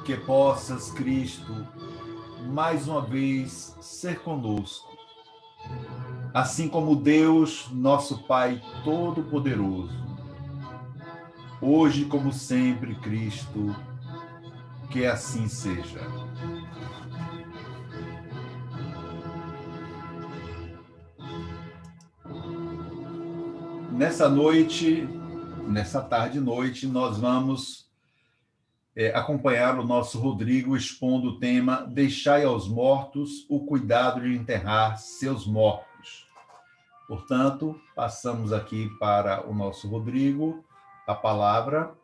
que possas, Cristo, mais uma vez ser conosco, assim como Deus, nosso Pai Todo-Poderoso, hoje como sempre, Cristo, que assim seja. Nessa noite, nessa tarde e noite, nós vamos acompanhar o nosso Rodrigo expondo o tema Deixai aos mortos o cuidado de enterrar seus mortos. Portanto, passamos aqui para o nosso Rodrigo a palavra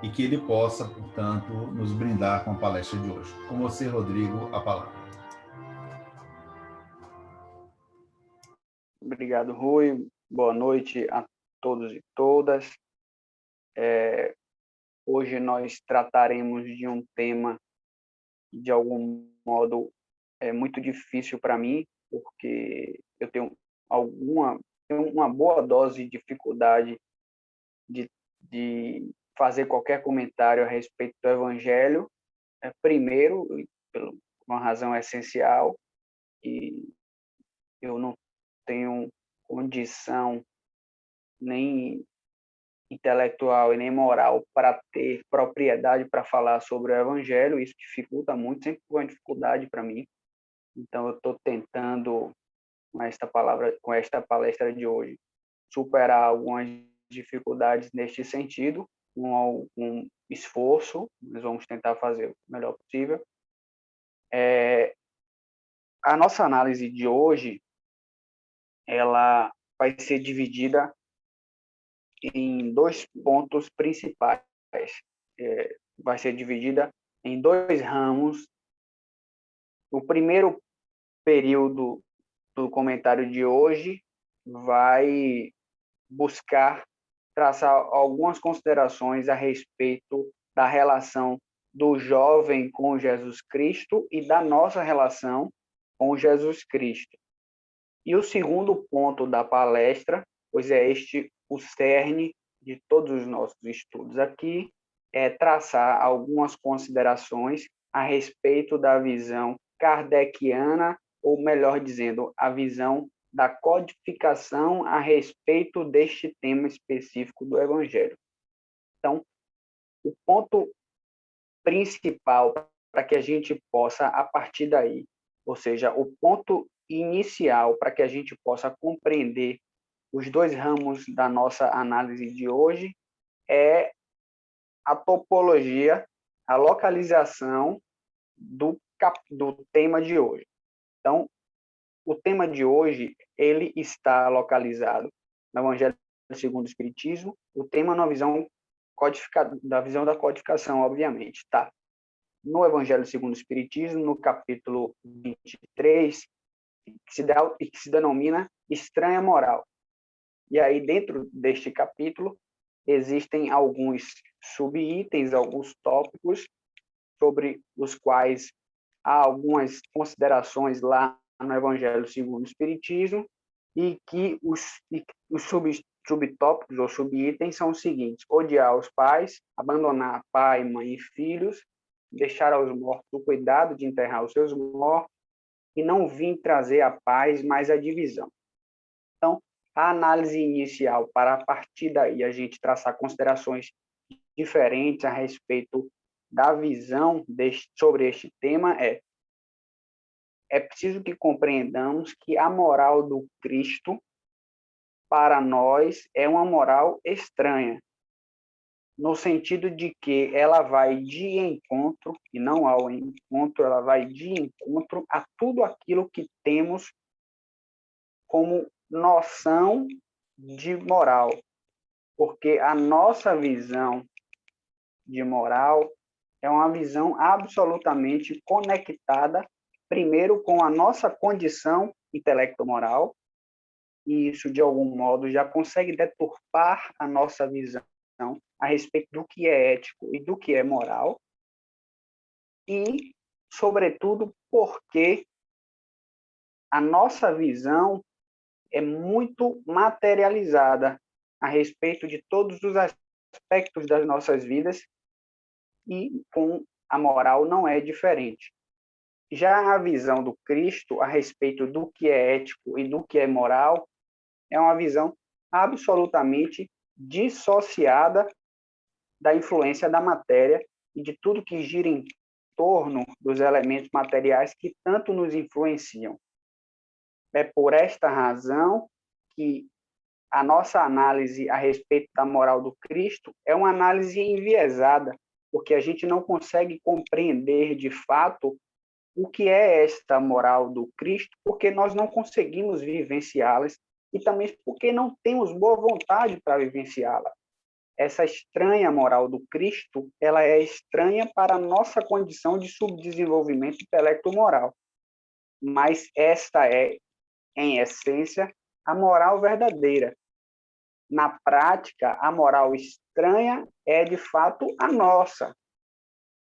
e que ele possa, portanto, nos brindar com a palestra de hoje. Com você, Rodrigo, a palavra. Obrigado, Rui. Boa noite a todos e todas. Hoje nós trataremos de um tema que, de algum modo, é muito difícil para mim, porque eu tenho uma boa dose de dificuldade de fazer qualquer comentário a respeito do Evangelho. Primeiro, por uma razão essencial, que eu não tenho condição nem intelectual e nem moral para ter propriedade para falar sobre o Evangelho. Isso dificulta muito, sempre foi uma dificuldade para mim. Então, eu estou tentando, com esta palestra de hoje, superar algumas dificuldades neste sentido, com algum esforço. Nós vamos tentar fazer o melhor possível. A nossa análise de hoje, ela vai ser dividida em dois pontos principais. Vai ser dividida em dois ramos. O primeiro período do comentário de hoje vai buscar traçar algumas considerações a respeito da relação do jovem com Jesus Cristo e da nossa relação com Jesus Cristo. E o segundo ponto da palestra, pois é este o cerne de todos os nossos estudos aqui, é traçar algumas considerações a respeito da visão kardeciana, ou melhor dizendo, a visão da codificação a respeito deste tema específico do Evangelho. Então, o ponto principal para que a gente possa, a partir daí, ou seja, o ponto inicial para que a gente possa compreender os dois ramos da nossa análise de hoje é a topologia, a localização do tema de hoje. Então, o tema de hoje, ele está localizado no Evangelho segundo o Espiritismo, o tema na visão da visão da codificação, obviamente, tá? No Evangelho segundo o Espiritismo, no capítulo 23, que se denomina Estranha Moral. E aí, dentro deste capítulo, existem alguns subitens, alguns tópicos, sobre os quais há algumas considerações lá no Evangelho segundo o Espiritismo, e que os subtópicos ou subitens são os seguintes: odiar os pais, abandonar pai, mãe e filhos, deixar aos mortos o cuidado de enterrar os seus mortos, e não vir trazer a paz, mas a divisão. Então, a análise inicial, para a partir daí a gente traçar considerações diferentes a respeito da visão sobre este tema, é preciso que compreendamos que a moral do Cristo, para nós, é uma moral estranha, no sentido de que ela vai de encontro, e não ao encontro, ela vai de encontro a tudo aquilo que temos como noção de moral, porque a nossa visão de moral é uma visão absolutamente conectada, primeiro, com a nossa condição intelecto-moral, e isso, de algum modo, já consegue deturpar a nossa visão a respeito do que é ético e do que é moral, e, sobretudo, porque a nossa visão é muito materializada a respeito de todos os aspectos das nossas vidas, e com a moral não é diferente. Já a visão do Cristo a respeito do que é ético e do que é moral é uma visão absolutamente dissociada da influência da matéria e de tudo que gira em torno dos elementos materiais que tanto nos influenciam. É por esta razão que a nossa análise a respeito da moral do Cristo é uma análise enviesada, porque a gente não consegue compreender de fato o que é esta moral do Cristo, porque nós não conseguimos vivenciá-las e também porque não temos boa vontade para vivenciá-la. Essa estranha moral do Cristo, ela é estranha para a nossa condição de subdesenvolvimento intelecto-moral, mas esta é, em essência, a moral verdadeira. Na prática, a moral estranha é, de fato, a nossa,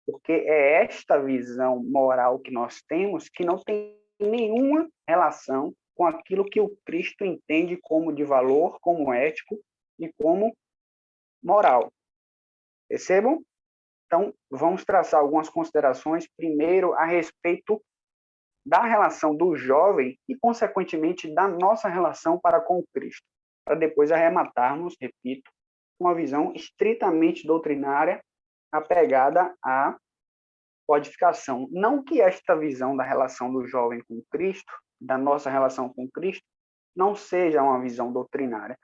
porque é esta visão moral que nós temos que não tem nenhuma relação com aquilo que o Cristo entende como de valor, como ético e como moral. Percebam? Então, vamos traçar algumas considerações, primeiro, a respeito da relação do jovem e, consequentemente, da nossa relação para com o Cristo, para depois arrematarmos, repito, uma visão estritamente doutrinária apegada à codificação. Não que esta visão da relação do jovem com Cristo, da nossa relação com Cristo, não seja uma visão doutrinária.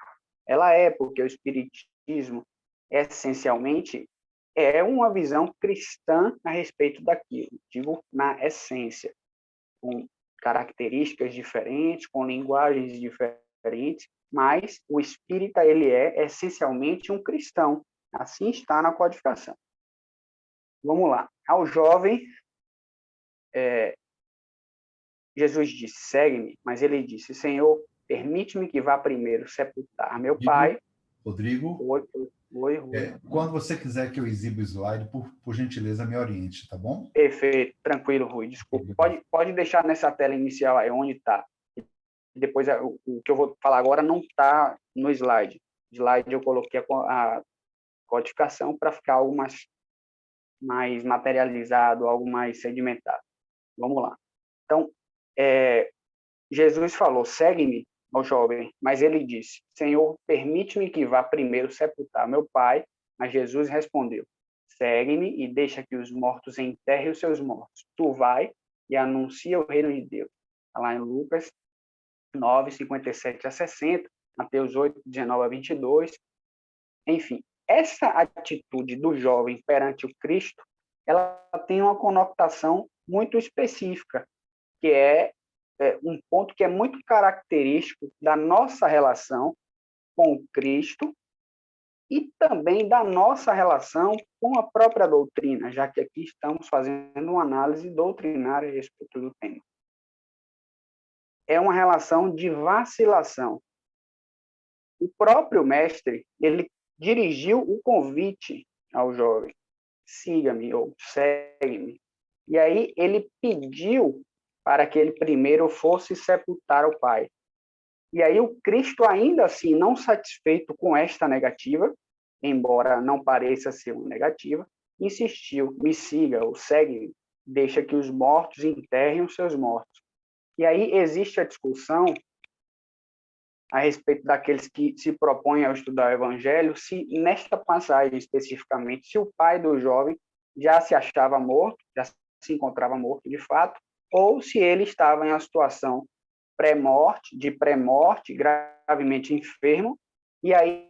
Ela é, porque o Espiritismo, essencialmente, é uma visão cristã a respeito daquilo, digo, na essência, com características diferentes, com linguagens diferentes, mas o espírita, ele é essencialmente um cristão. Assim está na codificação. Vamos lá. Ao jovem, Jesus disse, segue-me, mas ele disse, Senhor, permite-me que vá primeiro sepultar meu pai. Rodrigo, Oi. quando você quiser que eu exiba o slide, por gentileza, me oriente, tá bom? Perfeito, tranquilo, Rui, desculpa. Pode deixar nessa tela inicial aí, onde está. Depois, o que eu vou falar agora não está no slide. No slide eu coloquei a codificação para ficar algo mais materializado, algo mais sedimentado. Vamos lá. Então, Jesus falou, segue-me, ao jovem, mas ele disse, Senhor, permite-me que vá primeiro sepultar meu pai. Mas Jesus respondeu, segue-me e deixa que os mortos enterrem os seus mortos. Tu vai e anuncia o reino de Deus. Está lá em Lucas 9, 57 a 60, Mateus 8, 19 a 22. Enfim, essa atitude do jovem perante o Cristo, ela tem uma conotação muito específica, que é um ponto que é muito característico da nossa relação com o Cristo e também da nossa relação com a própria doutrina, já que aqui estamos fazendo uma análise doutrinária a respeito do tema. É uma relação de vacilação. O próprio mestre, ele dirigiu o convite ao jovem, siga-me ou segue-me. E aí ele pediu para que ele primeiro fosse sepultar o pai. E aí o Cristo, ainda assim, não satisfeito com esta negativa, embora não pareça ser uma negativa, insistiu, me siga ou segue-me, deixa que os mortos enterrem os seus mortos. E aí existe a discussão a respeito daqueles que se propõem a estudar o Evangelho, se nesta passagem especificamente, se o pai do jovem já se achava morto, já se encontrava morto de fato, ou se ele estava em uma situação pré-morte, gravemente enfermo, e aí,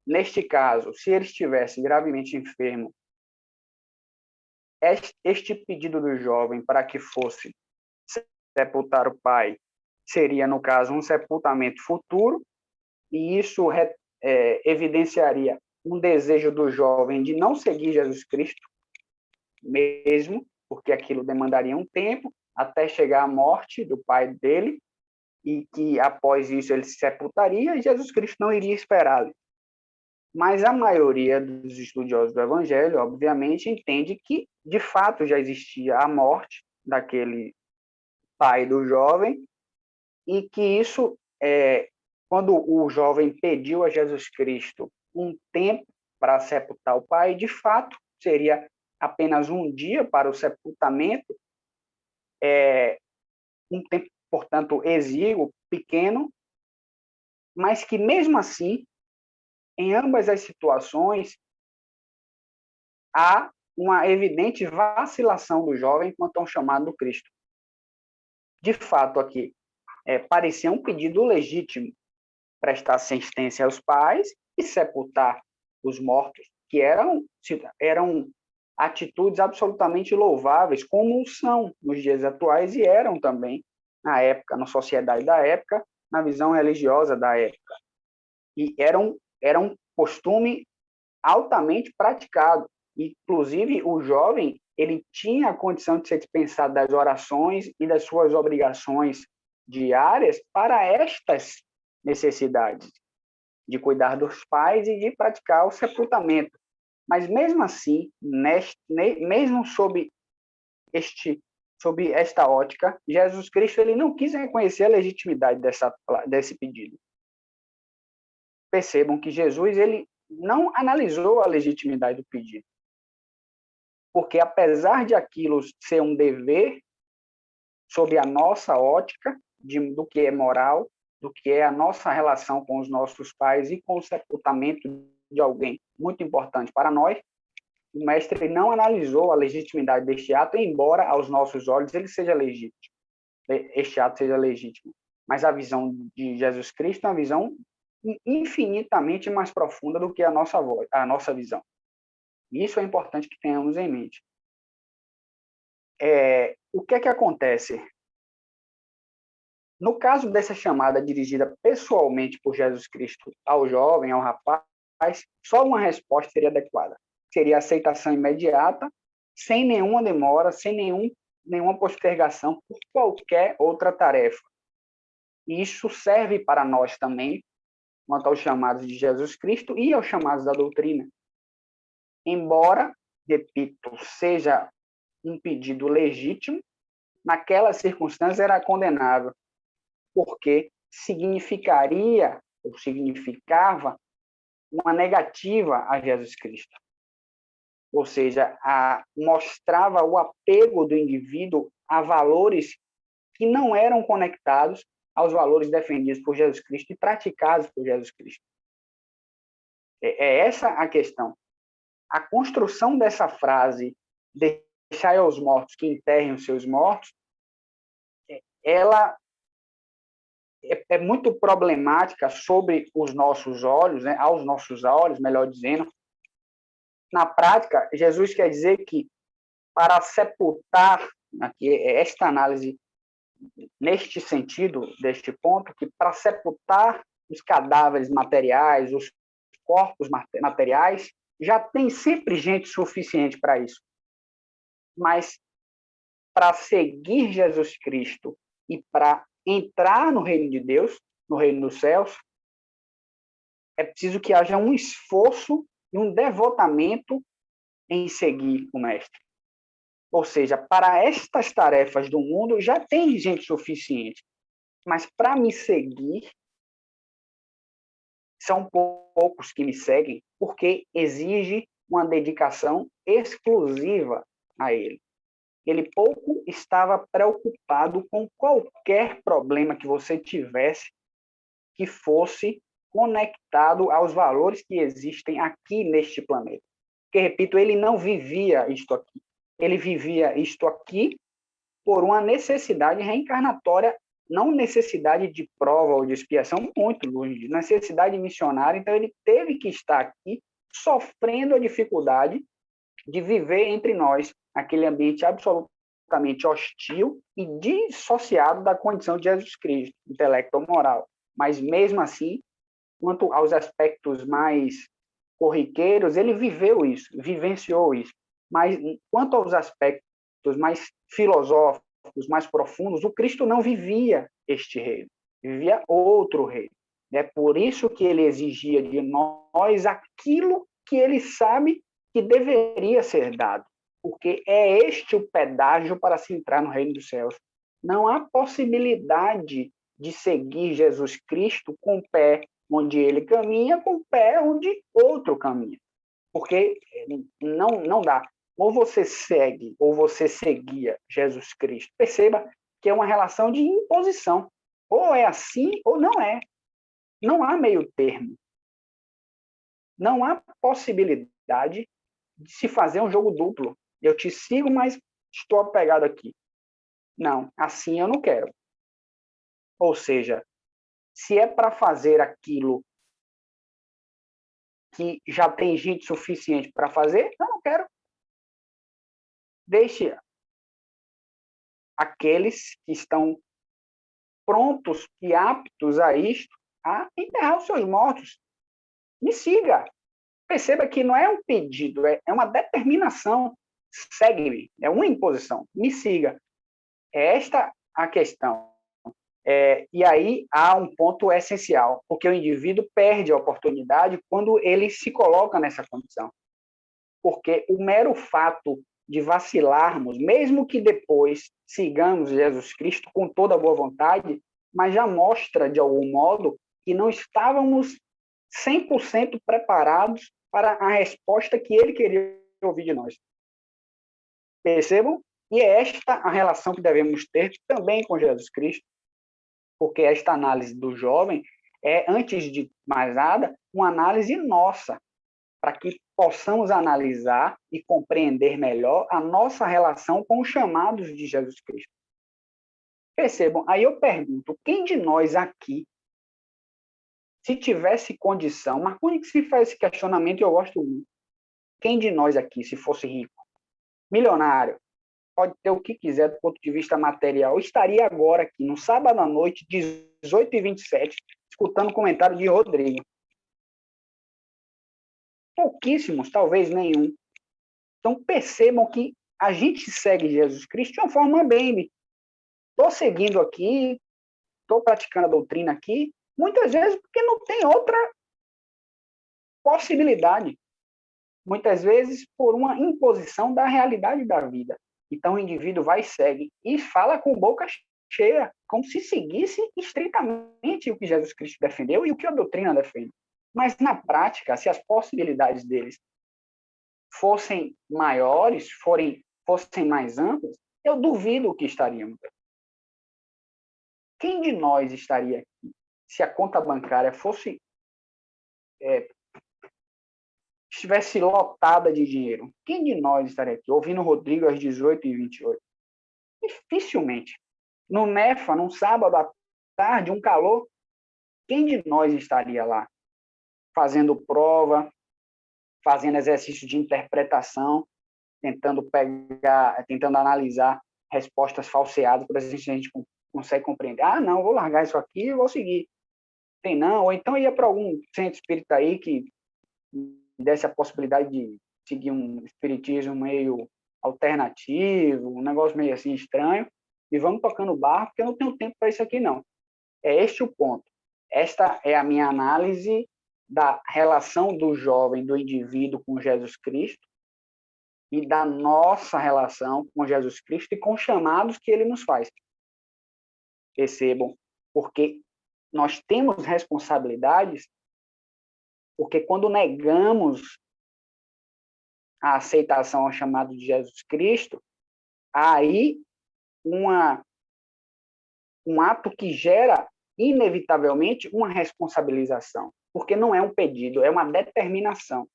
neste caso, se ele estivesse gravemente enfermo, este pedido do jovem para que fosse sepultar o pai seria, no caso, um sepultamento futuro, e isso evidenciaria um desejo do jovem de não seguir Jesus Cristo mesmo, porque aquilo demandaria um tempo até chegar à morte do pai dele, e que após isso ele se sepultaria e Jesus Cristo não iria esperá-lo. Mas a maioria dos estudiosos do Evangelho, obviamente, entende que, de fato, já existia a morte daquele pai do jovem, e que isso, quando o jovem pediu a Jesus Cristo um tempo para sepultar o pai, de fato, seria apenas um dia para o sepultamento, um tempo, portanto, exíguo, pequeno, mas que, mesmo assim, em ambas as situações, há uma evidente vacilação do jovem quanto ao chamado do Cristo. De fato, aqui, parecia um pedido legítimo prestar assistência aos pais e sepultar os mortos, que eram atitudes absolutamente louváveis, como são nos dias atuais e eram também na época, na sociedade da época, na visão religiosa da época. E era um costume altamente praticado. Inclusive, o jovem ele tinha a condição de ser dispensado das orações e das suas obrigações diárias para estas necessidades, de cuidar dos pais e de praticar o sepultamento. Mas, mesmo assim, mesmo sob esta ótica, Jesus Cristo ele não quis reconhecer a legitimidade desse pedido. Percebam que Jesus ele não analisou a legitimidade do pedido. Porque, apesar de aquilo ser um dever, sob a nossa ótica do que é moral, do que é a nossa relação com os nossos pais e com o sepultamento de alguém muito importante para nós, o mestre não analisou a legitimidade deste ato, embora aos nossos olhos ele seja legítimo, este ato seja legítimo. Mas a visão de Jesus Cristo é uma visão infinitamente mais profunda do que a nossa visão. Isso é importante que tenhamos em mente. O que é que acontece? No caso dessa chamada dirigida pessoalmente por Jesus Cristo ao jovem, ao rapaz, só uma resposta seria adequada. Seria aceitação imediata, sem nenhuma demora, sem nenhuma postergação por qualquer outra tarefa. E isso serve para nós também, quanto aos chamados de Jesus Cristo e aos chamados da doutrina. Embora, repito, seja um pedido legítimo, naquela circunstância era condenável, porque significava uma negativa a Jesus Cristo. Ou seja, mostrava o apego do indivíduo a valores que não eram conectados aos valores defendidos por Jesus Cristo e praticados por Jesus Cristo. É essa a questão. A construção dessa frase, deixai aos mortos que enterrem os seus mortos, ela é muito problemática sobre os nossos olhos, né, aos nossos olhos, melhor dizendo. Na prática, Jesus quer dizer que para sepultar, aqui esta análise neste sentido, deste ponto, que para sepultar os cadáveres materiais, os corpos materiais, já tem sempre gente suficiente para isso. Mas para seguir Jesus Cristo e para entrar no reino de Deus, no reino dos céus, é preciso que haja um esforço e um devotamento em seguir o Mestre. Ou seja, para estas tarefas do mundo já tem gente suficiente, mas para me seguir, são poucos que me seguem, porque exige uma dedicação exclusiva a Ele. Ele pouco estava preocupado com qualquer problema que você tivesse que fosse conectado aos valores que existem aqui neste planeta. Porque, repito, ele não vivia isto aqui. Ele vivia isto aqui por uma necessidade reencarnatória, não necessidade de prova ou de expiação, muito longe, necessidade missionária. Então, ele teve que estar aqui sofrendo a dificuldade de viver entre nós aquele ambiente absolutamente hostil e dissociado da condição de Jesus Cristo, intelecto ou moral. Mas, mesmo assim, quanto aos aspectos mais corriqueiros, ele viveu isso, vivenciou isso. Mas, quanto aos aspectos mais filosóficos, mais profundos, o Cristo não vivia este reino, vivia outro reino. É por isso que ele exigia de nós aquilo que ele sabe que deveria ser dado, porque é este o pedágio para se entrar no reino dos céus. Não há possibilidade de seguir Jesus Cristo com o pé onde ele caminha, com o pé onde outro caminha, porque não dá. ou você segue, ou você seguia Jesus Cristo. Perceba que é uma relação de imposição. Ou é assim, ou não é. Não há meio termo. Não há possibilidade de se fazer um jogo duplo. Eu te sigo, mas estou apegado aqui. Não, assim eu não quero. Ou seja, se é para fazer aquilo que já tem gente suficiente para fazer, eu não quero. Deixe aqueles que estão prontos e aptos a isto, a enterrar os seus mortos. Me siga. Perceba que não é um pedido, é uma determinação. Segue-me. É uma imposição. Me siga. É esta a questão. E aí há um ponto essencial, porque o indivíduo perde a oportunidade quando ele se coloca nessa condição. Porque o mero fato de vacilarmos, mesmo que depois sigamos Jesus Cristo com toda a boa vontade, mas já mostra, de algum modo, que não estávamos 100% preparados para a resposta que ele queria ouvir de nós. Percebam? E é esta a relação que devemos ter também com Jesus Cristo, porque esta análise do jovem é, antes de mais nada, uma análise nossa, para que possamos analisar e compreender melhor a nossa relação com os chamados de Jesus Cristo. Percebam, aí eu pergunto, quem de nós aqui, se tivesse condição, Marconi que se faz esse questionamento e eu gosto muito, quem de nós aqui, se fosse rico, milionário, pode ter o que quiser do ponto de vista material, estaria agora aqui, no sábado à noite, 18h27, escutando o comentário de Rodrigo. Pouquíssimos, talvez nenhum. Então, percebam que a gente segue Jesus Cristo de uma forma bem. Estou seguindo aqui, estou praticando a doutrina aqui, muitas vezes porque não tem outra possibilidade. Muitas vezes por uma imposição da realidade da vida. Então, o indivíduo vai e segue e fala com boca cheia, como se seguisse estritamente o que Jesus Cristo defendeu e o que a doutrina defende. Mas, na prática, se as possibilidades deles fossem maiores, fossem mais amplas, eu duvido que estaríamos. Quem de nós estaria aqui se a conta bancária fosse estivesse lotada de dinheiro? Quem de nós estaria aqui ouvindo o Rodrigo às 18h28? Dificilmente. No NEFA, num sábado à tarde, um calor, quem de nós estaria lá fazendo prova, fazendo exercício de interpretação, tentando analisar respostas falseadas, por exemplo, se a gente consegue compreender. Ah, não, vou largar isso aqui e vou seguir. Tem não, ou então ia para algum centro espírita aí que desse a possibilidade de seguir um espiritismo meio alternativo, um negócio meio assim estranho, e vamos tocando barro, porque eu não tenho tempo para isso aqui, não. É este o ponto. Esta é a minha análise da relação do jovem, do indivíduo com Jesus Cristo, e da nossa relação com Jesus Cristo e com os chamados que ele nos faz. Percebam, porque nós temos responsabilidades, porque quando negamos a aceitação ao chamado de Jesus Cristo, há aí um ato que gera, inevitavelmente, uma responsabilização, porque não é um pedido, é uma determinação.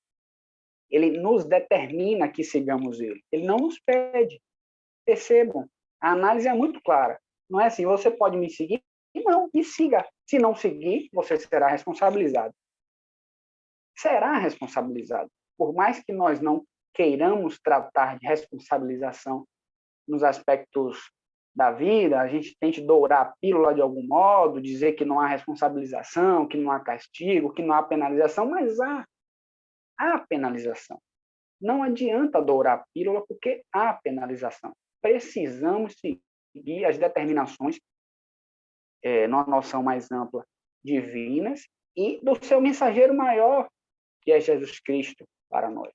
Ele nos determina que sigamos ele. Ele não nos pede. Percebam, a análise é muito clara. Não é assim, você pode me seguir? Não, me siga. Se não seguir, você será responsabilizado. Será responsabilizado. Por mais que nós não queiramos tratar de responsabilização nos aspectos da vida, a gente tente dourar a pílula de algum modo, dizer que não há responsabilização, que não há castigo, que não há penalização, mas há penalização. Não adianta dourar a pílula porque há penalização. Precisamos seguir as determinações, numa noção mais ampla, divinas, e do seu mensageiro maior, que é Jesus Cristo para nós.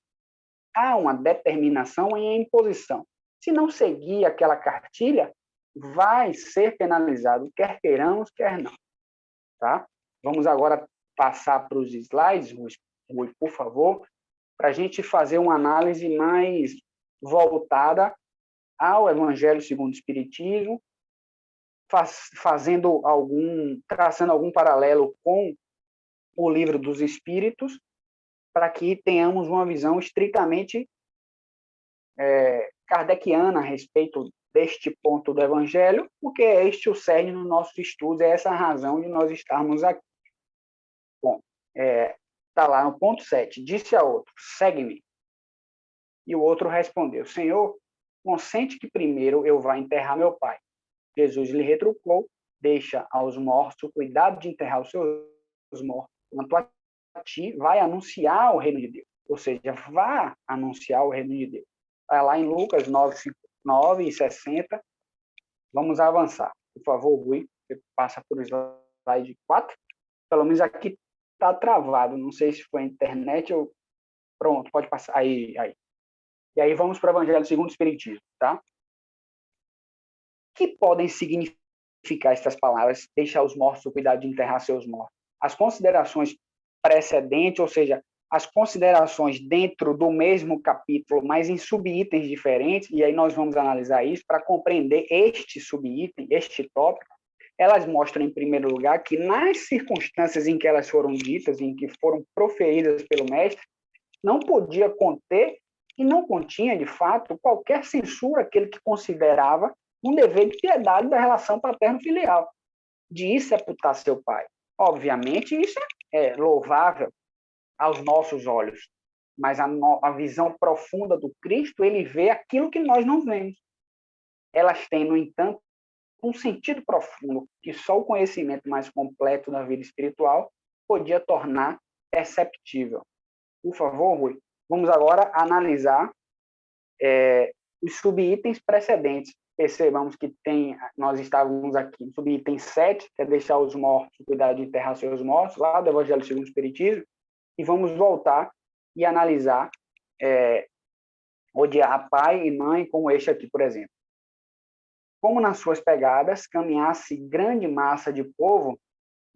Há uma determinação e imposição. Se não seguir aquela cartilha, vai ser penalizado, quer queiramos, quer não. Tá? Vamos agora passar para os slides, Rui, por favor, para a gente fazer uma análise voltada ao Evangelho segundo o Espiritismo, traçando algum paralelo com o Livro dos Espíritos, para que tenhamos uma visão estritamente kardeciana a respeito deste ponto do Evangelho, porque é este o cerne dos nossos estudos, é essa a razão de nós estarmos aqui. Bom, está lá no ponto 7. Disse a outro, segue-me. E o outro respondeu, Senhor, consente que primeiro eu vá enterrar meu pai. Jesus lhe retrucou, deixa aos mortos o cuidado de enterrar os seus mortos. Quanto a ti, vai anunciar o reino de Deus. Ou seja, vá anunciar o reino de Deus. Vai lá em Lucas 9 e 60. Vamos avançar. Por favor, Rui, você passa por slide 4. Pelo menos aqui está travado. Não sei se foi a internet ou... Pronto, pode passar. Aí. E aí vamos para o Evangelho segundo o Espiritismo, tá? O que podem significar estas palavras? Deixar os mortos o cuidado de enterrar seus mortos. As considerações precedentes, ou seja, as considerações dentro do mesmo capítulo, mas em subitens diferentes, e aí nós vamos analisar isso para compreender este subitem, este tópico. Elas mostram, em primeiro lugar, que nas circunstâncias em que elas foram ditas, em que foram proferidas pelo mestre, não podia conter e não continha, de fato, qualquer censura aquele que considerava um dever de piedade da relação paterno-filial, de ir sepultar seu pai. Obviamente, isso é louvável aos nossos olhos, mas a visão profunda do Cristo, ele vê aquilo que nós não vemos. Elas têm, no entanto, um sentido profundo que só o conhecimento mais completo da vida espiritual podia tornar perceptível. Por favor, Rui, vamos agora analisar os subitens precedentes. Percebamos que nós estávamos aqui no subitem 7, que é deixar os mortos, cuidar de enterrar seus mortos, lá do Evangelho segundo o Espiritismo, e vamos voltar e analisar odiar pai e mãe, como este aqui, por exemplo. Como nas suas pegadas caminhasse grande massa de povo,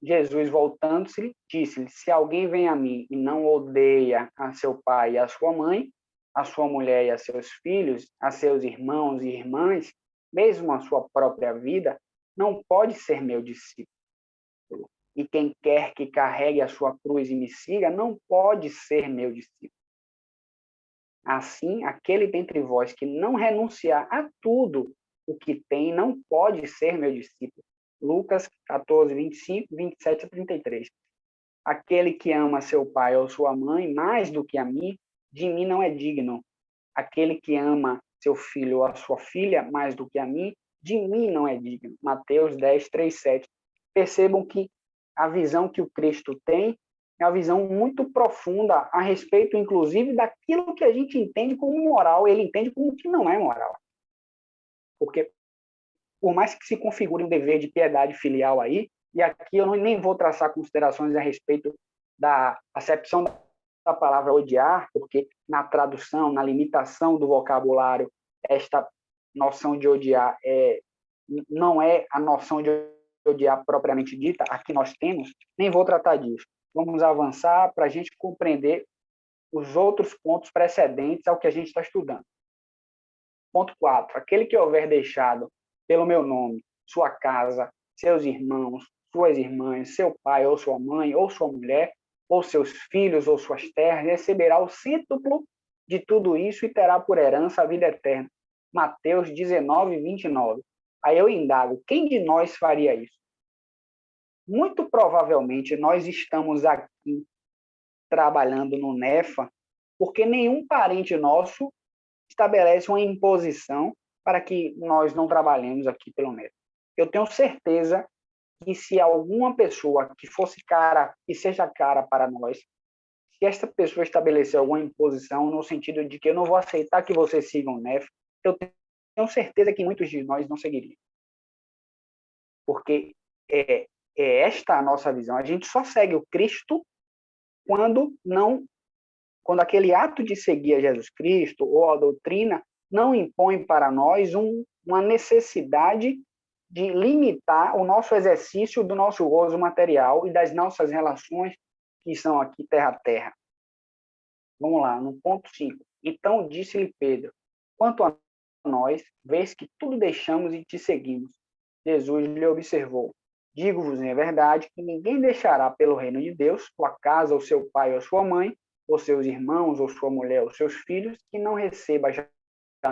Jesus, voltando-se, disse-lhe, se alguém vem a mim e não odeia a seu pai e a sua mãe, a sua mulher e a seus filhos, a seus irmãos e irmãs, mesmo a sua própria vida, não pode ser meu discípulo. E quem quer que carregue a sua cruz e me siga, não pode ser meu discípulo. Assim, aquele dentre vós que não renunciar a tudo o que tem, não pode ser meu discípulo. Lucas 14, 25, 27 a 33. Aquele que ama seu pai ou sua mãe mais do que a mim, de mim não é digno. Aquele que ama seu filho ou a sua filha mais do que a mim, de mim não é digno. Mateus 10, 3, 7. Percebam que a visão que o Cristo tem é uma visão muito profunda a respeito, inclusive, daquilo que a gente entende como moral. Ele entende como que não é moral. Porque, por mais que se configure um dever de piedade filial aí, e aqui eu nem vou traçar considerações a respeito da acepção da palavra odiar, porque na tradução, na limitação do vocabulário, esta noção de odiar não é a noção de odiar propriamente dita, aqui nós temos, nem vou tratar disso. Vamos avançar para a gente compreender os outros pontos precedentes ao que a gente está estudando. Ponto 4. Aquele que houver deixado pelo meu nome sua casa, seus irmãos, suas irmãs, seu pai ou sua mãe, ou sua mulher, ou seus filhos ou suas terras, receberá o cêntuplo de tudo isso e terá por herança a vida eterna. Mateus 19, 29. Aí eu indago, quem de nós faria isso? Muito provavelmente nós estamos aqui trabalhando no NEFA porque nenhum parente nosso estabelece uma imposição para que nós não trabalhemos aqui pelo NEFA. Eu tenho certeza que se alguma pessoa que fosse cara, que seja cara para nós, se esta pessoa estabelecer alguma imposição no sentido de que eu não vou aceitar que vocês sigam o NEFA, eu tenho certeza que muitos de nós não seguiriam. Porque é esta a nossa visão. A gente só segue o Cristo quando aquele ato de seguir a Jesus Cristo ou a doutrina não impõe para nós uma necessidade de limitar o nosso exercício do nosso gozo material e das nossas relações que são aqui terra a terra. Vamos lá, no ponto 5. Então disse-lhe Pedro, Quanto a nós, vês que tudo deixamos e te seguimos. Jesus lhe observou: digo-vos em verdade que ninguém deixará pelo reino de Deus sua casa, ou seu pai, ou sua mãe, ou seus irmãos, ou sua mulher, ou seus filhos, que não receba já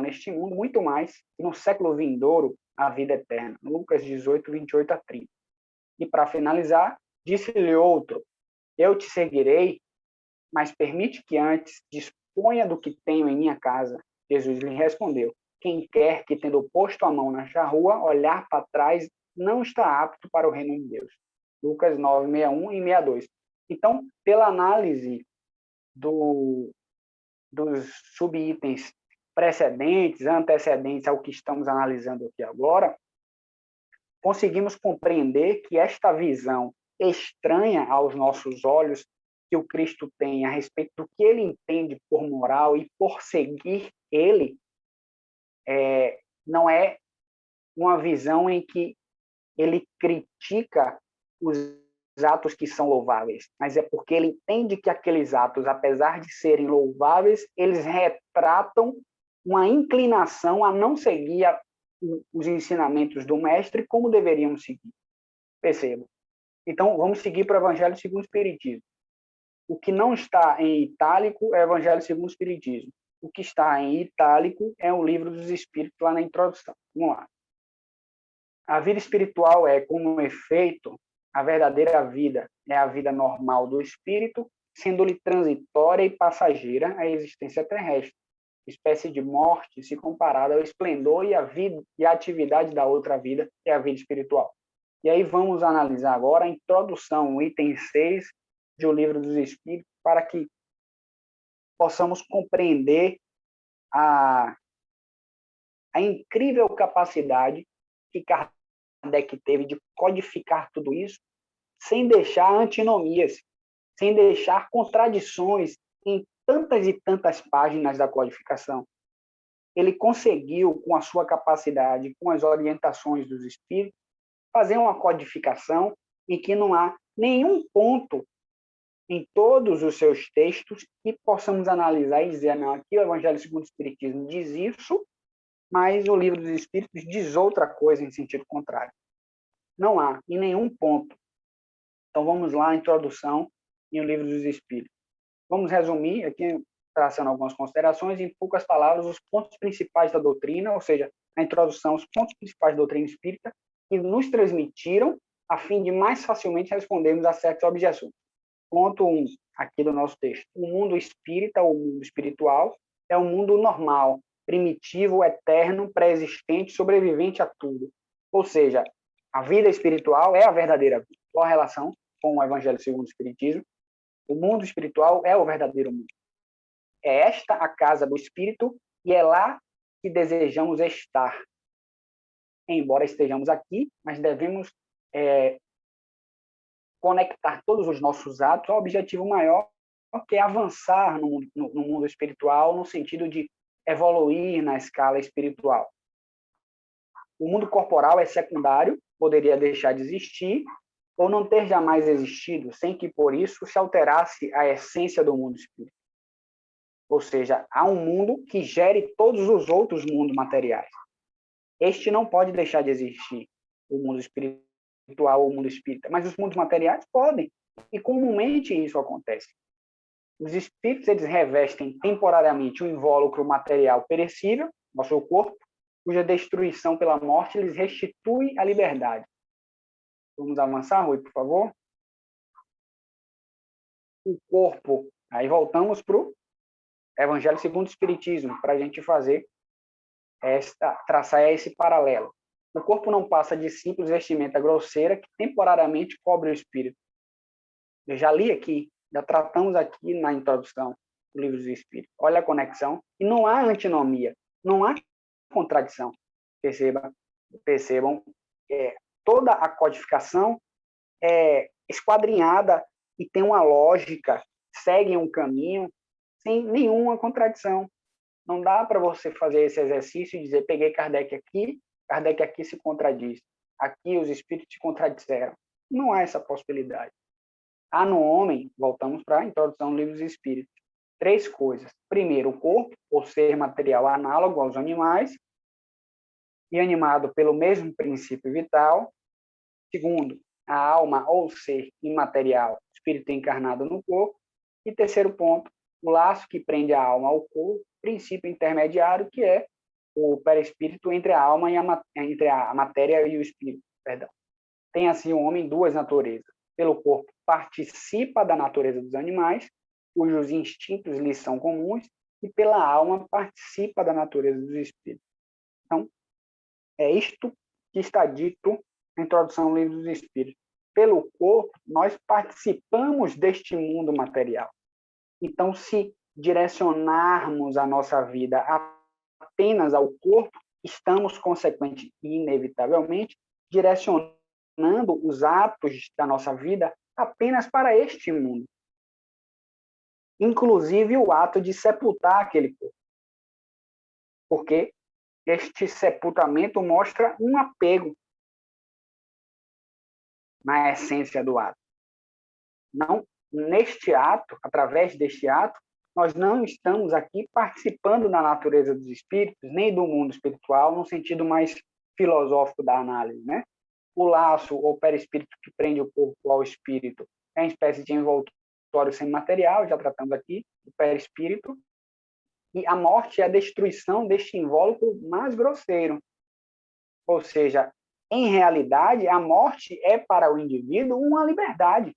neste mundo muito mais, e no século vindouro, a vida eterna. Lucas 18, 28 a 30. E para finalizar, disse-lhe outro: eu te seguirei, mas permite que antes disponha do que tenho em minha casa. Jesus lhe respondeu: quem quer que, tendo posto a mão na charrua, olhar para trás, não está apto para o reino de Deus. Lucas 9, 61 e 62. Então, pela análise dos subitens precedentes, antecedentes ao que estamos analisando aqui agora, conseguimos compreender que esta visão estranha aos nossos olhos que o Cristo tem a respeito do que ele entende por moral e por seguir ele, não é uma visão em que ele critica os atos que são louváveis, mas é porque ele entende que aqueles atos, apesar de serem louváveis, eles retratam uma inclinação a não seguir os ensinamentos do mestre como deveríamos seguir. Percebam. Então, vamos seguir para o Evangelho segundo o Espiritismo. O que não está em itálico é o Evangelho segundo o Espiritismo. O que está em itálico é o Livro dos Espíritos, lá na introdução. Vamos lá. A vida espiritual é, como efeito, a verdadeira vida é a vida normal do espírito, sendo-lhe transitória e passageira a existência terrestre, espécie de morte se comparada ao esplendor e a atividade da outra vida, que é a vida espiritual. E aí vamos analisar agora a introdução, o item 6 de O Livro dos Espíritos, para que possamos compreender a incrível capacidade que Kardec teve de codificar tudo isso sem deixar antinomias, sem deixar contradições em tantas e tantas páginas da codificação. Ele conseguiu, com a sua capacidade, com as orientações dos espíritos, fazer uma codificação em que não há nenhum ponto em todos os seus textos que possamos analisar e dizer, não, aqui o Evangelho segundo o Espiritismo diz isso, mas o Livro dos Espíritos diz outra coisa em sentido contrário. Não há, em nenhum ponto. Então, vamos lá, a introdução em O Livro dos Espíritos. Vamos resumir, aqui traçando algumas considerações, em poucas palavras, os pontos principais da doutrina, ou seja, a introdução, os pontos principais da doutrina espírita, que nos transmitiram a fim de mais facilmente respondermos a certas objeções. Ponto 1, aqui do nosso texto. O mundo espírita, ou mundo espiritual, é um mundo normal, primitivo, eterno, pré-existente, sobrevivente a tudo. Ou seja, a vida espiritual é a verdadeira vida. Qual a relação com o Evangelho segundo o Espiritismo? O mundo espiritual é o verdadeiro mundo. É esta a casa do espírito e é lá que desejamos estar. Embora estejamos aqui, mas devemos conectar todos os nossos atos ao objetivo maior, que é avançar no mundo espiritual, no sentido de evoluir na escala espiritual. O mundo corporal é secundário, poderia deixar de existir, ou não ter jamais existido, sem que por isso se alterasse a essência do mundo espírita. Ou seja, há um mundo que gere todos os outros mundos materiais. Este não pode deixar de existir, o mundo espiritual ou o mundo espírita, mas os mundos materiais podem, e comumente isso acontece. Os espíritos, eles revestem temporariamente o invólucro material perecível, nosso corpo, cuja destruição pela morte lhes restitui a liberdade. Vamos avançar, Rui, por favor? O corpo, aí voltamos para o Evangelho segundo o Espiritismo, para a gente traçar esse paralelo. O corpo não passa de simples vestimenta grosseira que temporariamente cobre o espírito. Eu já li aqui, já tratamos aqui na introdução do Livro dos Espíritos. Olha a conexão. E não há antinomia, não há contradição. Percebam, toda a codificação é esquadrinhada e tem uma lógica, segue um caminho sem nenhuma contradição. Não dá para você fazer esse exercício e dizer, peguei Kardec aqui se contradiz. Aqui os espíritos se contradisseram. Não há essa possibilidade. Há no homem, voltamos para a introdução do Livro dos Espíritos, três coisas. Primeiro, o corpo, por ser material análogo aos animais e animado pelo mesmo princípio vital. Segundo, a alma ou ser imaterial, espírito encarnado no corpo. E terceiro ponto, o laço que prende a alma ao corpo, princípio intermediário, que é o perispírito entre a alma e entre a matéria e o espírito, perdão. Tem assim o homem duas naturezas. Pelo corpo participa da natureza dos animais, cujos instintos lhes são comuns, e pela alma participa da natureza dos espíritos. Então, é isto que está dito na introdução ao Livro dos Espíritos. Pelo corpo, nós participamos deste mundo material. Então, se direcionarmos a nossa vida apenas ao corpo, estamos, consequentemente e inevitavelmente, direcionando os atos da nossa vida apenas para este mundo. Inclusive o ato de sepultar aquele corpo. Porque este sepultamento mostra um apego na essência do ato. Não, neste ato, através deste ato, nós não estamos aqui participando da natureza dos espíritos, nem do mundo espiritual, no sentido mais filosófico da análise, né? O laço ou perispírito que prende o corpo ao espírito é uma espécie de envoltório semimaterial, já tratamos aqui, do perispírito, e a morte é a destruição deste invólucro mais grosseiro. Ou seja, em realidade, a morte é para o indivíduo uma liberdade.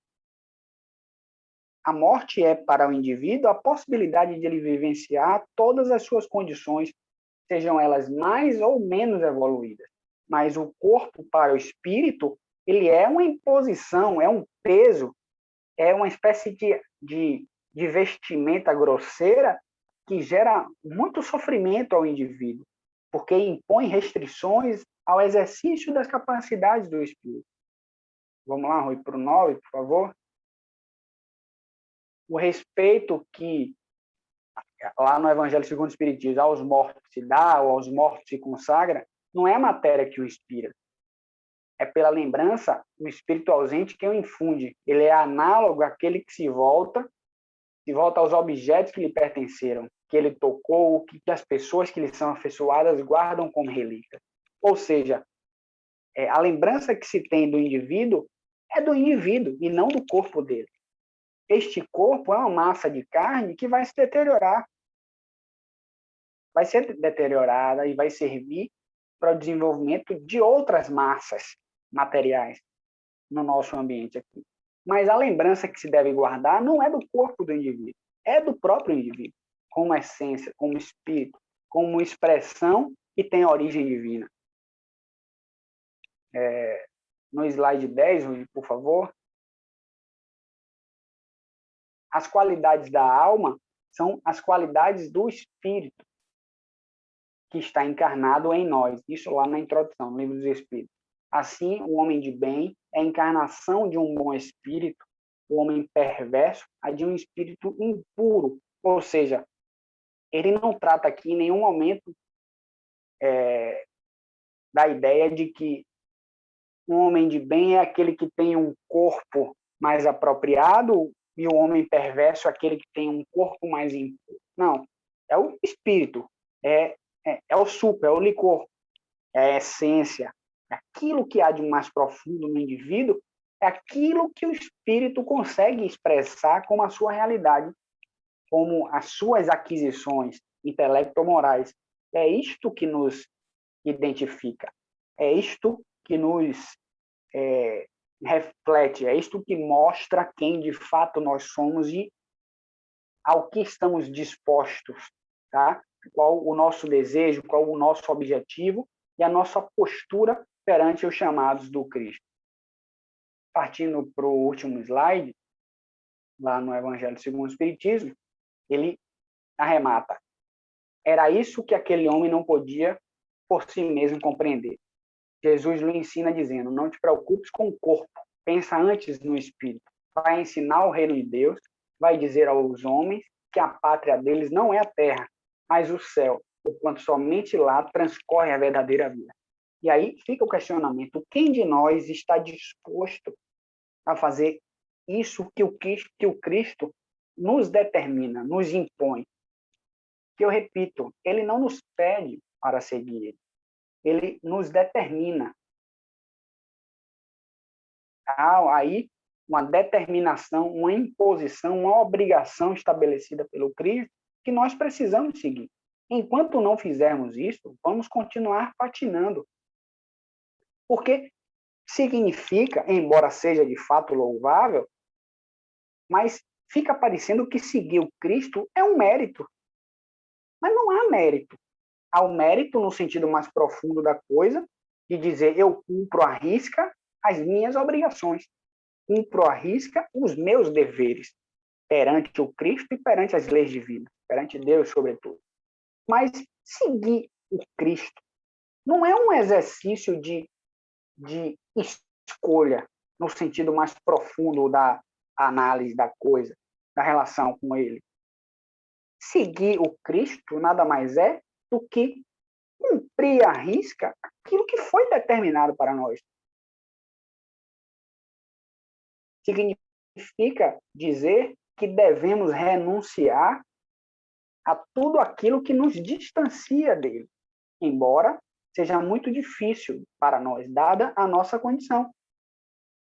A morte é para o indivíduo a possibilidade de ele vivenciar todas as suas condições, sejam elas mais ou menos evoluídas. Mas o corpo para o espírito, ele é uma imposição, é um peso, é uma espécie de vestimenta grosseira que gera muito sofrimento ao indivíduo, porque impõe restrições ao exercício das capacidades do espírito. Vamos lá, Rui, para o 9, por favor. O respeito que, lá no Evangelho segundo o Espiritismo, aos mortos se dá, ou aos mortos se consagra, não é a matéria que o inspira. É pela lembrança do espírito ausente que o infunde. Ele é análogo àquele que se volta aos objetos que lhe pertenceram, que ele tocou, que as pessoas que lhe são afeiçoadas guardam como relíquia. Ou seja, a lembrança que se tem do indivíduo é do indivíduo e não do corpo dele. Este corpo é uma massa de carne que vai se deteriorar. Vai ser deteriorada e vai servir para o desenvolvimento de outras massas materiais no nosso ambiente aqui. Mas a lembrança que se deve guardar não é do corpo do indivíduo, é do próprio indivíduo, como essência, como espírito, como expressão que tem origem divina. No slide 10, por favor. As qualidades da alma são as qualidades do espírito que está encarnado em nós. Isso lá na introdução, no Livro dos Espíritos. Assim, o homem de bem é a encarnação de um bom espírito, o homem perverso é de um espírito impuro. Ou seja, ele não trata aqui em nenhum momento da ideia de que um homem de bem é aquele que tem um corpo mais apropriado e o homem perverso é aquele que tem um corpo mais impuro. Não, é o espírito, é o suco, é o licor, é a essência. Aquilo que há de mais profundo no indivíduo é aquilo que o espírito consegue expressar como a sua realidade, como as suas aquisições intelecto-morais. É isto que nos identifica, é isto que nos reflete, é isto que mostra quem de fato nós somos e ao que estamos dispostos, tá? Qual o nosso desejo, qual o nosso objetivo e a nossa postura perante os chamados do Cristo. Partindo para o último slide, lá no Evangelho segundo o Espiritismo, ele arremata. Era isso que aquele homem não podia por si mesmo compreender. Jesus lhe ensina dizendo, não te preocupes com o corpo, pensa antes no espírito. Vai ensinar o reino de Deus, vai dizer aos homens que a pátria deles não é a terra, mas o céu, porquanto somente lá transcorre a verdadeira vida. E aí fica o questionamento, quem de nós está disposto a fazer isso que o Cristo nos determina, nos impõe. Que eu repito, ele não nos pede para seguir ele nos determina. Há aí uma determinação, uma imposição, uma obrigação estabelecida pelo Cristo que nós precisamos seguir. Enquanto não fizermos isso, vamos continuar patinando. Porque significa, embora seja de fato louvável, mas fica parecendo que seguir o Cristo é um mérito. Mas não há mérito. Há o mérito no sentido mais profundo da coisa, de dizer eu cumpro à risca as minhas obrigações, cumpro à risca os meus deveres perante o Cristo e perante as leis divinas, perante Deus, sobretudo. Mas seguir o Cristo não é um exercício de escolha, no sentido mais profundo da análise da coisa, da relação com ele. Seguir o Cristo nada mais é do que cumprir à risca aquilo que foi determinado para nós. Significa dizer que devemos renunciar a tudo aquilo que nos distancia dele, embora seja muito difícil para nós, dada a nossa condição.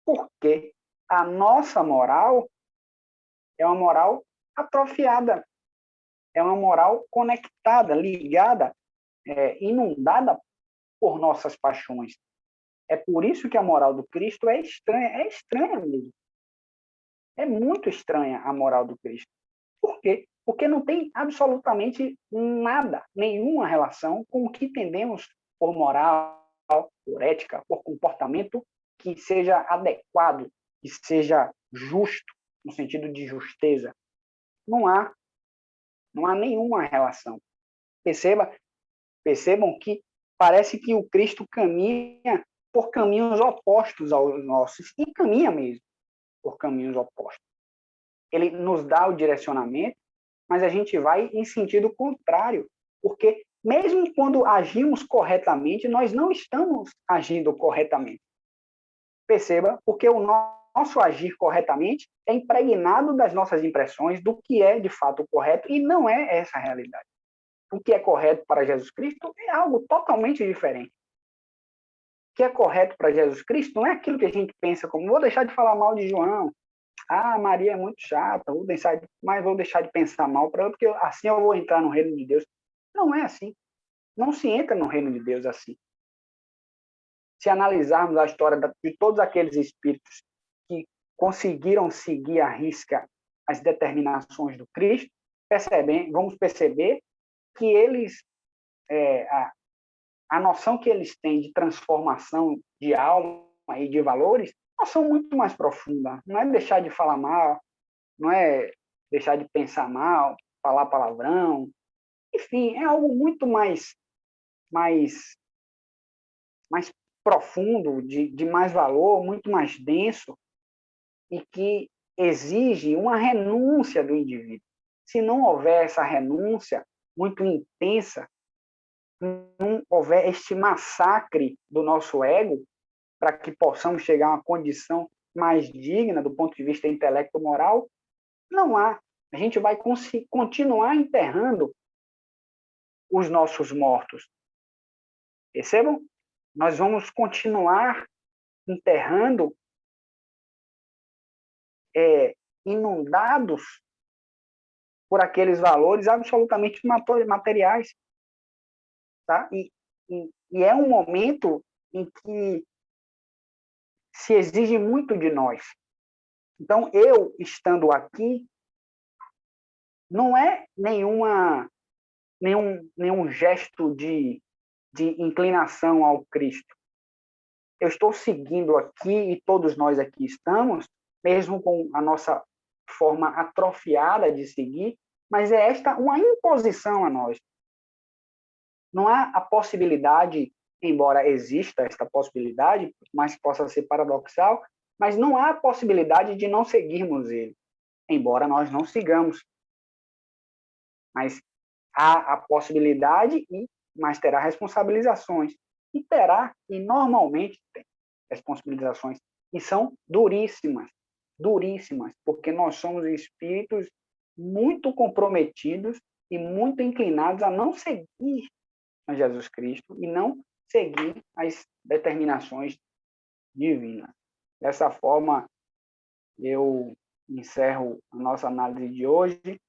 Porque a nossa moral é uma moral atrofiada, é uma moral conectada, ligada, inundada por nossas paixões. É por isso que a moral do Cristo é estranha mesmo. É muito estranha a moral do Cristo. Por quê? Porque não tem absolutamente nada, nenhuma relação com o que entendemos por moral, por ética, por comportamento que seja adequado, que seja justo, no sentido de justeza. Não há nenhuma relação. Percebam que parece que o Cristo caminha por caminhos opostos aos nossos, e caminha mesmo por caminhos opostos. Ele nos dá o direcionamento, mas a gente vai em sentido contrário, porque mesmo quando agimos corretamente, nós não estamos agindo corretamente. Perceba, porque o nosso agir corretamente é impregnado das nossas impressões do que é de fato correto, e não é essa a realidade. O que é correto para Jesus Cristo é algo totalmente diferente. O que é correto para Jesus Cristo não é aquilo que a gente pensa como vou deixar de falar mal de João, Maria é muito chata, mas vou deixar de pensar mal para ela, porque assim eu vou entrar no reino de Deus. Não é assim. Não se entra no reino de Deus assim. Se analisarmos a história de todos aqueles espíritos que conseguiram seguir à risca as determinações do Cristo, vamos perceber que eles, a noção que eles têm de transformação de alma e de valores, uma noção muito mais profunda. Não é deixar de falar mal, não é deixar de pensar mal, falar palavrão. Enfim, é algo muito mais profundo, de mais valor, muito mais denso, e que exige uma renúncia do indivíduo. Se não houver essa renúncia muito intensa, não houver este massacre do nosso ego, para que possamos chegar a uma condição mais digna do ponto de vista intelecto-moral, não há. A gente vai continuar enterrando os nossos mortos. Percebam? Nós vamos continuar enterrando inundados por aqueles valores absolutamente materiais. Tá? E é um momento em que se exige muito de nós. Então, eu estando aqui, não é nenhum gesto de inclinação ao Cristo. Eu estou seguindo aqui, e todos nós aqui estamos, mesmo com a nossa forma atrofiada de seguir, mas é esta uma imposição a nós. Não há a possibilidade, embora exista esta possibilidade, mas possa ser paradoxal, mas não há a possibilidade de não seguirmos ele, embora nós não sigamos. Mas há a possibilidade, mas terá responsabilizações. E terá, e normalmente tem responsabilizações, e são duríssimas, porque nós somos espíritos muito comprometidos e muito inclinados a não seguir a Jesus Cristo e não seguir as determinações divinas. Dessa forma, eu encerro a nossa análise de hoje